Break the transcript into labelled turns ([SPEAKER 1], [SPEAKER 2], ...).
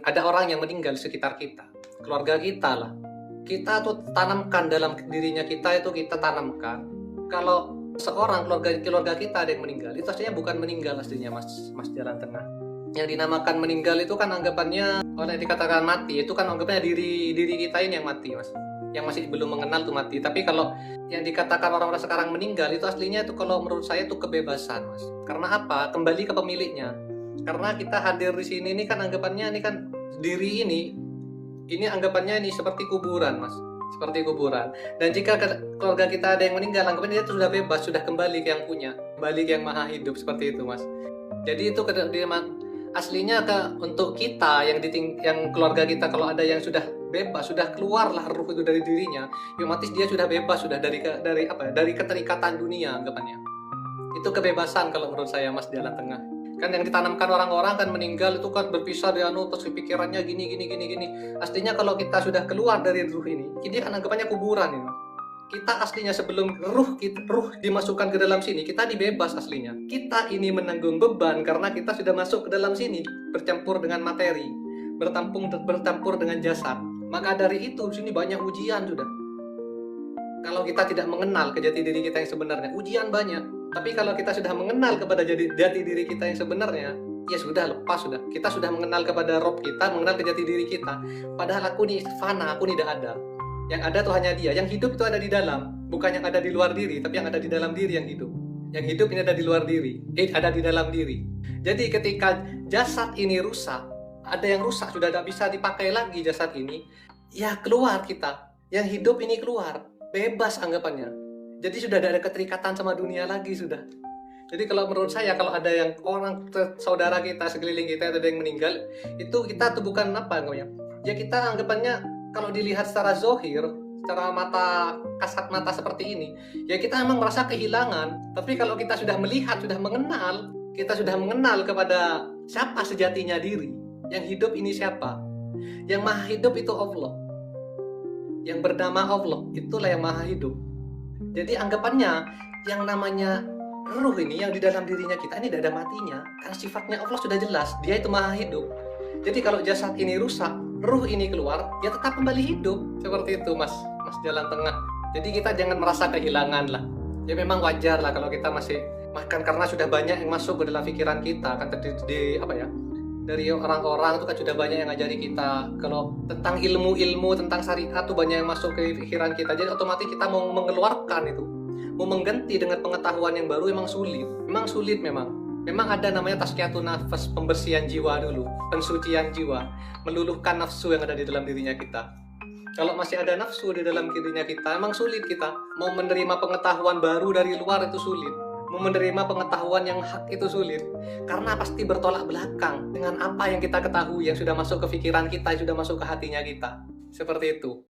[SPEAKER 1] Ada orang yang meninggal di sekitar kita, keluarga kita lah. Kita tuh tanamkan dalam dirinya kita itu kita tanamkan. Kalau seorang keluarga kita ada yang meninggal, itu aslinya bukan meninggal aslinya mas jalan tengah. Yang dinamakan meninggal itu kan anggapannya orang yang dikatakan mati, itu kan anggapannya diri kita ini yang mati mas. Yang masih belum mengenal tuh mati. Tapi kalau yang dikatakan orang-orang sekarang meninggal itu aslinya itu kalau menurut saya itu kebebasan mas. Karena apa? Kembali ke pemiliknya. Karena kita hadir di sini ini kan anggapannya ini kan diri ini anggapannya ini seperti kuburan mas, seperti kuburan. Dan jika keluarga kita ada yang meninggal, anggapannya dia sudah bebas, sudah kembali ke yang punya, kembali ke yang maha hidup, seperti itu mas. Jadi itu aslinya untuk kita yang keluarga kita, kalau ada yang sudah bebas, sudah keluarlah ruh itu dari dirinya, otomatis dia sudah bebas, sudah dari keterikatan dunia anggapannya. Itu kebebasan kalau menurut saya mas jalan tengah. Kan yang ditanamkan orang-orang kan meninggal itu kan berpisah dari terus pikirannya gini. Aslinya kalau kita sudah keluar dari ruh ini kan anggapannya kuburan ini. Kita aslinya sebelum ruh dimasukkan ke dalam sini, kita dibebas aslinya. Kita ini menanggung beban karena kita sudah masuk ke dalam sini, bercampur dengan materi, bertampur dengan jasad. Maka dari itu di sini banyak ujian sudah. Kalau kita tidak mengenal ke jati diri kita yang sebenarnya, ujian banyak. Tapi kalau kita sudah mengenal kepada jati diri kita yang sebenarnya, ya sudah, lepas sudah. Kita sudah mengenal kepada Rob kita, mengenal ke jati diri kita. Padahal aku ini fana, aku ini tidak ada. Yang ada tuh hanya dia. Yang hidup itu ada di dalam, bukan yang ada di luar diri, tapi yang ada di dalam diri yang hidup. Yang hidup ini ada di luar diri, ada di dalam diri. Jadi ketika jasad ini rusak, ada yang rusak, sudah tidak bisa dipakai lagi jasad ini, ya keluar kita. Yang hidup ini keluar, bebas anggapannya. Jadi sudah tidak ada keterikatan sama dunia lagi sudah. Jadi kalau menurut saya, kalau ada yang orang saudara kita sekeliling kita ada yang meninggal, itu kita tuh bukan apa namanya? Ya kita anggapannya kalau dilihat secara zohir, secara kasat mata seperti ini, ya kita memang merasa kehilangan. Tapi kalau kita sudah melihat, sudah mengenal, kita sudah mengenal kepada siapa sejatinya diri. Yang hidup ini siapa? Yang maha hidup itu Allah. Yang bernama Allah, itulah yang maha hidup. Jadi anggapannya yang namanya ruh ini yang di dalam dirinya kita ini tidak ada matinya, karena sifatnya Allah sudah jelas, dia itu maha hidup. Jadi kalau jasad ini rusak, ruh ini keluar, ya tetap kembali hidup. Seperti itu mas jalan tengah. Jadi kita jangan merasa kehilangan lah. Ya memang wajar lah kalau kita masih makan, karena sudah banyak yang masuk ke dalam pikiran kita kan dari orang-orang itu kan sudah banyak yang ngajari kita kalau tentang ilmu tentang syariat tuh banyak yang masuk ke pikiran kita. Jadi otomatis kita mau mengeluarkan itu, mau mengganti dengan pengetahuan yang baru memang sulit memang ada namanya tazkiyatun nafas, pembersihan jiwa dulu, pensucian jiwa, meluluhkan nafsu yang ada di dalam dirinya kita. Kalau masih ada nafsu di dalam dirinya kita, memang sulit kita mau menerima pengetahuan baru dari luar, itu sulit. Mau menerima pengetahuan yang hak itu sulit, karena pasti bertolak belakang dengan apa yang kita ketahui, yang sudah masuk ke pikiran kita, yang sudah masuk ke hatinya kita. Seperti itu.